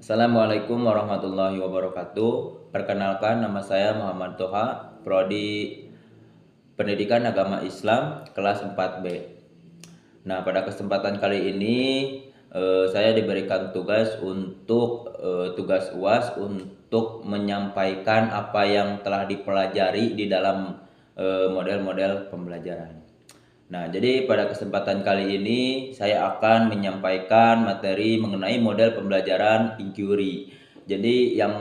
Assalamualaikum warahmatullahi wabarakatuh. Perkenalkan, nama saya Muhammad Toha, Prodi Pendidikan Agama Islam kelas 4B. Nah, pada kesempatan kali ini saya diberikan tugas untuk tugas UAS untuk menyampaikan apa yang telah dipelajari di dalam model-model pembelajaran. Nah, jadi pada kesempatan kali ini saya akan menyampaikan materi mengenai model pembelajaran inquiry. Jadi yang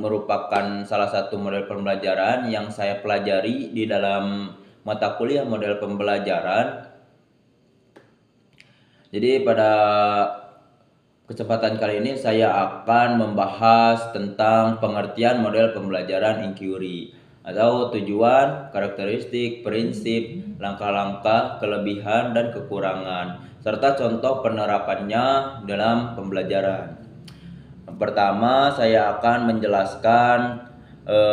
merupakan salah satu model pembelajaran yang saya pelajari di dalam mata kuliah model pembelajaran. Jadi pada kesempatan kali ini saya akan membahas tentang pengertian model pembelajaran inquiry atau tujuan, karakteristik, prinsip, langkah-langkah, kelebihan dan kekurangan, serta contoh penerapannya dalam pembelajaran. Yang pertama, saya akan menjelaskan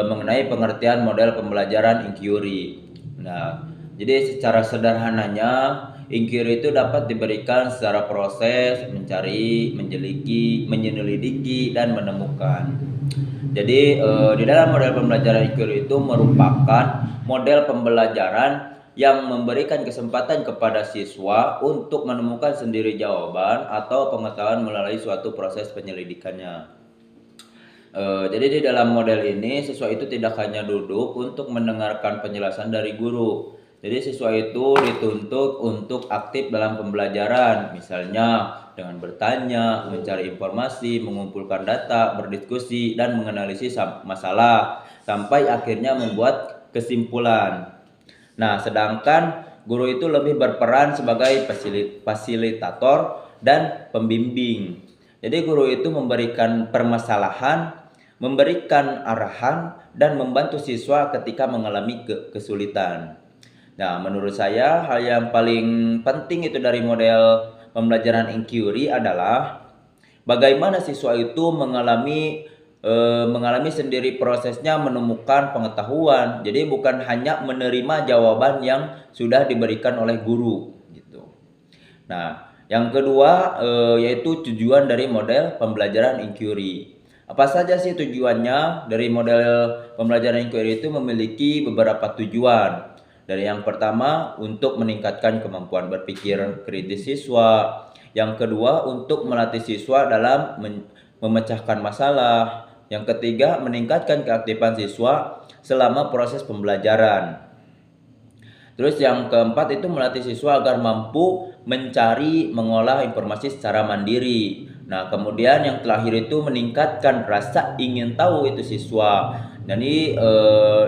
mengenai pengertian model pembelajaran inquiry. Nah, jadi secara sederhananya, inquiry itu dapat diberikan secara proses mencari, menyelidiki, dan menemukan. Jadi di dalam model pembelajaran inquiry itu merupakan model pembelajaran yang memberikan kesempatan kepada siswa untuk menemukan sendiri jawaban atau pengetahuan melalui suatu proses penyelidikannya. Jadi di dalam model ini siswa itu tidak hanya duduk untuk mendengarkan penjelasan dari guru. Jadi siswa itu dituntut untuk aktif dalam pembelajaran, misalnya dengan bertanya, mencari informasi, mengumpulkan data, berdiskusi, dan menganalisis masalah, sampai akhirnya membuat kesimpulan. Nah, sedangkan guru itu lebih berperan sebagai fasilitator dan pembimbing. Jadi guru itu memberikan permasalahan, memberikan arahan, dan membantu siswa ketika mengalami kesulitan. Nah, menurut saya hal yang paling penting itu dari model pembelajaran inquiry adalah bagaimana siswa itu mengalami sendiri prosesnya menemukan pengetahuan. Jadi bukan hanya menerima jawaban yang sudah diberikan oleh guru gitu. Nah, yang kedua yaitu tujuan dari model pembelajaran inquiry. Apa saja sih tujuannya? Dari model pembelajaran inquiry itu memiliki beberapa tujuan. Dari yang pertama, untuk meningkatkan kemampuan berpikir kritis siswa. Yang kedua, untuk melatih siswa dalam memecahkan masalah. Yang ketiga, meningkatkan keaktifan siswa selama proses pembelajaran. Terus yang keempat itu melatih siswa agar mampu mencari, mengolah informasi secara mandiri. Nah, kemudian yang terakhir itu meningkatkan rasa ingin tahu itu siswa. Jadi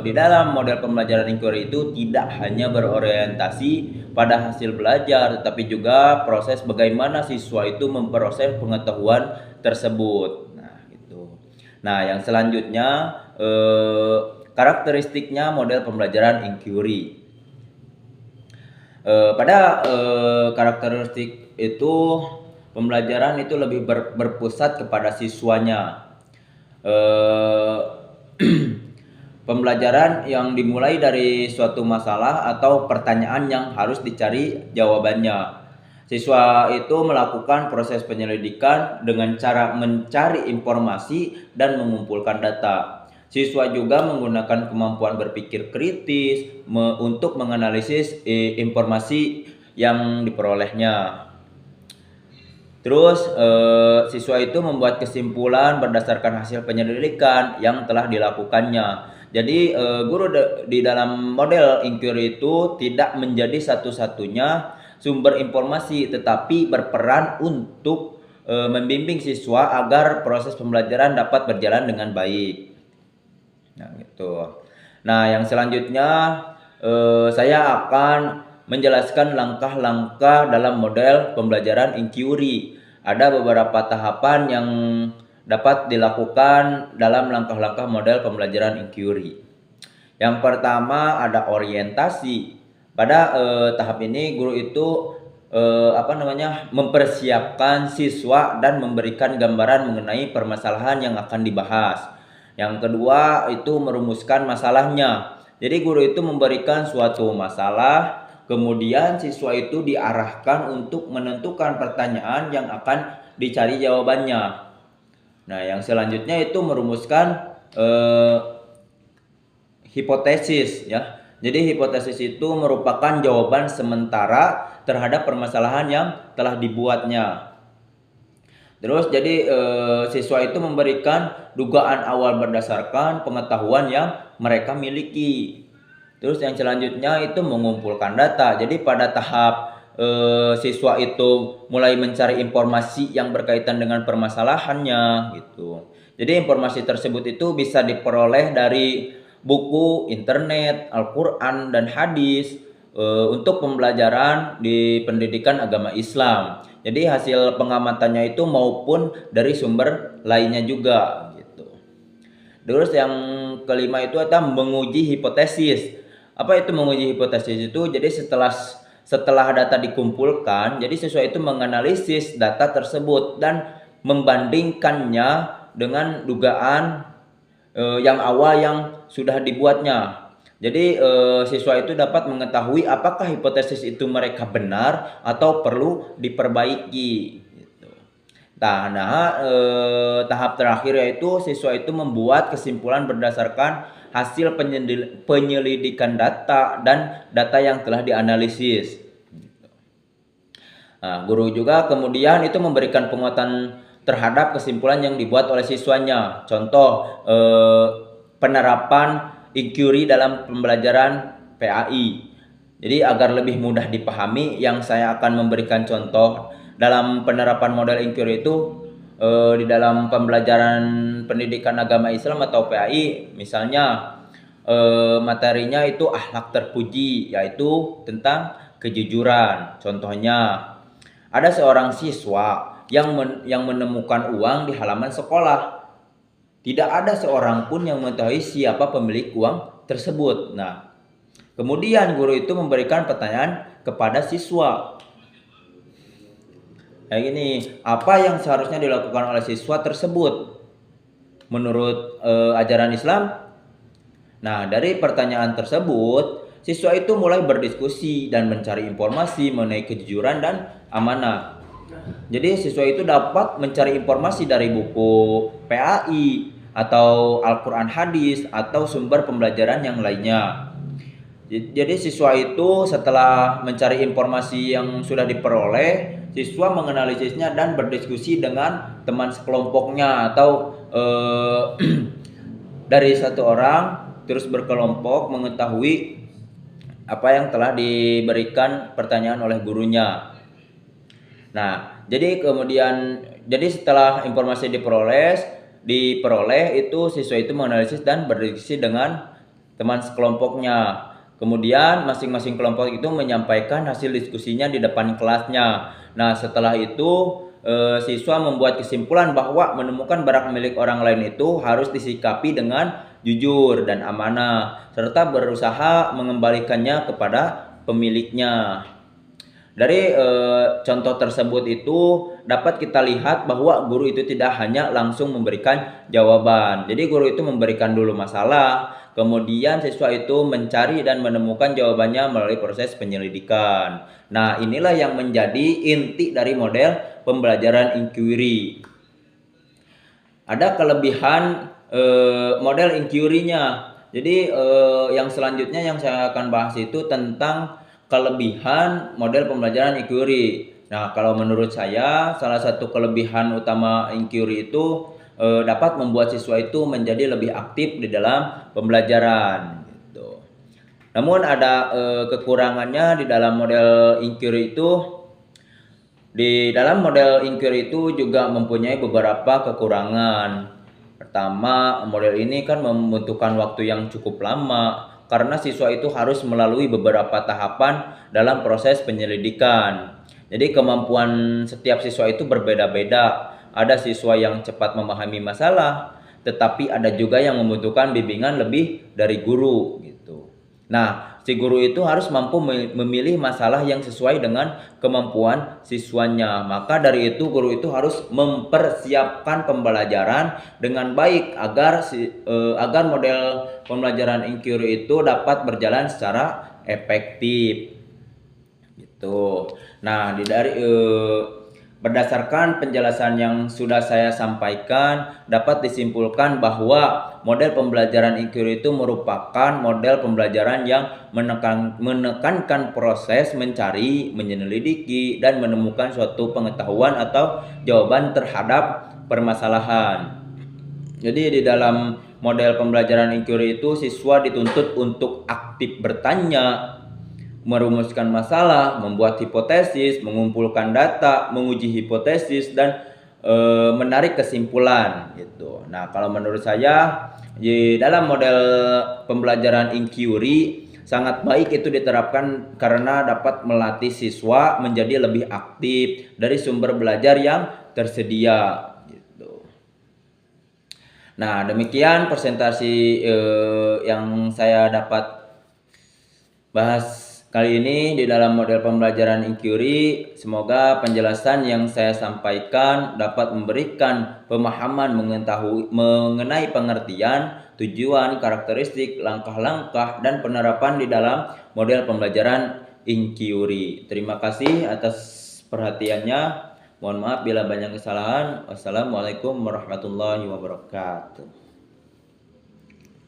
di dalam model pembelajaran inquiry itu tidak hanya berorientasi pada hasil belajar, tetapi juga proses bagaimana siswa itu memproses pengetahuan tersebut. Nah, gitu. Nah, yang selanjutnya karakteristiknya model pembelajaran inquiry. Pada karakteristik itu pembelajaran itu lebih berpusat kepada siswanya. Pembelajaran yang dimulai dari suatu masalah atau pertanyaan yang harus dicari jawabannya. Siswa itu melakukan proses penyelidikan dengan cara mencari informasi dan mengumpulkan data. Siswa juga menggunakan kemampuan berpikir kritis untuk menganalisis informasi yang diperolehnya. Terus siswa itu membuat kesimpulan berdasarkan hasil penyelidikan yang telah dilakukannya. Jadi guru di dalam model inquiry itu tidak menjadi satu-satunya sumber informasi, tetapi berperan untuk membimbing siswa agar proses pembelajaran dapat berjalan dengan baik. Nah, gitu. Nah, yang selanjutnya saya akan menjelaskan langkah-langkah dalam model pembelajaran inquiry. Ada beberapa tahapan yang dapat dilakukan dalam langkah-langkah model pembelajaran inquiry. Yang pertama ada orientasi. Pada tahap ini guru itu mempersiapkan siswa dan memberikan gambaran mengenai permasalahan yang akan dibahas. Yang kedua itu merumuskan masalahnya. Jadi guru itu memberikan suatu masalah, kemudian siswa itu diarahkan untuk menentukan pertanyaan yang akan dicari jawabannya. Nah, yang selanjutnya itu merumuskan hipotesis ya. Jadi hipotesis itu merupakan jawaban sementara terhadap permasalahan yang telah dibuatnya. Terus jadi siswa itu memberikan dugaan awal berdasarkan pengetahuan yang mereka miliki. Terus yang selanjutnya itu mengumpulkan data. Jadi pada tahap siswa itu mulai mencari informasi yang berkaitan dengan permasalahannya gitu. Jadi informasi tersebut itu bisa diperoleh dari buku, internet, Al-Quran, dan hadis untuk pembelajaran di pendidikan agama Islam. Jadi hasil pengamatannya itu maupun dari sumber lainnya juga gitu. Terus yang kelima itu adalah menguji hipotesis. Apa itu menguji hipotesis itu? Jadi setelah data dikumpulkan, jadi siswa itu menganalisis data tersebut dan membandingkannya dengan dugaan yang awal yang sudah dibuatnya. Jadi siswa itu dapat mengetahui apakah hipotesis itu mereka benar atau perlu diperbaiki. Gitu. Tahap terakhir yaitu siswa itu membuat kesimpulan berdasarkan hasil penyelidikan data dan data yang telah dianalisis. Nah, guru juga kemudian itu memberikan penguatan terhadap kesimpulan yang dibuat oleh siswanya. Contoh penerapan inquiry dalam pembelajaran PAI. Jadi agar lebih mudah dipahami, yang saya akan memberikan contoh dalam penerapan model inquiry itu di dalam pembelajaran pendidikan agama Islam atau PAI, misalnya materinya itu akhlak terpuji, yaitu tentang kejujuran. Contohnya, ada seorang siswa yang menemukan uang di halaman sekolah. Tidak ada seorang pun yang mengetahui siapa pemilik uang tersebut. Nah, kemudian guru itu memberikan pertanyaan kepada siswa. Kayak gini, apa yang seharusnya dilakukan oleh siswa tersebut menurut ajaran Islam? Nah, dari pertanyaan tersebut, siswa itu mulai berdiskusi dan mencari informasi mengenai kejujuran dan amanah. Jadi siswa itu dapat mencari informasi dari buku PAI atau Al-Quran hadis atau sumber pembelajaran yang lainnya. Jadi siswa itu setelah mencari informasi yang sudah diperoleh, siswa menganalisisnya dan berdiskusi dengan teman sekelompoknya atau dari satu orang terus berkelompok mengetahui apa yang telah diberikan pertanyaan oleh gurunya. Nah, jadi setelah informasi diperoleh itu siswa itu menganalisis dan berdiskusi dengan teman sekelompoknya. Kemudian masing-masing kelompok itu menyampaikan hasil diskusinya di depan kelasnya. Nah, setelah itu siswa membuat kesimpulan bahwa menemukan barang milik orang lain itu harus disikapi dengan jujur dan amanah, serta berusaha mengembalikannya kepada pemiliknya. Dari contoh tersebut itu dapat kita lihat bahwa guru itu tidak hanya langsung memberikan jawaban. Jadi guru itu memberikan dulu masalah, kemudian siswa itu mencari dan menemukan jawabannya melalui proses penyelidikan. Nah, inilah yang menjadi inti dari model pembelajaran inquiry. Ada kelebihan model inquiry-nya. Jadi yang selanjutnya yang saya akan bahas itu tentang kelebihan model pembelajaran inquiry. Nah, kalau menurut saya salah satu kelebihan utama inquiry itu dapat membuat siswa itu menjadi lebih aktif di dalam pembelajaran gitu. Namun ada kekurangannya di dalam model inquiry itu. Di dalam model inquiry itu juga mempunyai beberapa kekurangan. Pertama, model ini kan membutuhkan waktu yang cukup lama karena siswa itu harus melalui beberapa tahapan dalam proses penyelidikan. Jadi kemampuan setiap siswa itu berbeda-beda. Ada siswa yang cepat memahami masalah, tetapi ada juga yang membutuhkan bimbingan lebih dari guru gitu. Nah, si guru itu harus mampu memilih masalah yang sesuai dengan kemampuan siswanya. Maka dari itu guru itu harus mempersiapkan pembelajaran dengan baik agar model pembelajaran inquiry itu dapat berjalan secara efektif. Gitu. Nah, Berdasarkan penjelasan yang sudah saya sampaikan, dapat disimpulkan bahwa model pembelajaran inquiry itu merupakan model pembelajaran yang menekankan proses mencari, menyelidiki, dan menemukan suatu pengetahuan atau jawaban terhadap permasalahan. Jadi di dalam model pembelajaran inquiry itu siswa dituntut untuk aktif bertanya, merumuskan masalah, membuat hipotesis, mengumpulkan data, menguji hipotesis, dan menarik kesimpulan gitu. Nah, kalau menurut saya di dalam model pembelajaran inquiry sangat baik itu diterapkan karena dapat melatih siswa menjadi lebih aktif dari sumber belajar yang tersedia gitu. Nah, demikian presentasi yang saya dapat bahas kali ini di dalam model pembelajaran inquiry. Semoga penjelasan yang saya sampaikan dapat memberikan pemahaman mengenai pengertian, tujuan, karakteristik, langkah-langkah, dan penerapan di dalam model pembelajaran inquiry. Terima kasih atas perhatiannya. Mohon maaf bila banyak kesalahan. Wassalamualaikum warahmatullahi wabarakatuh.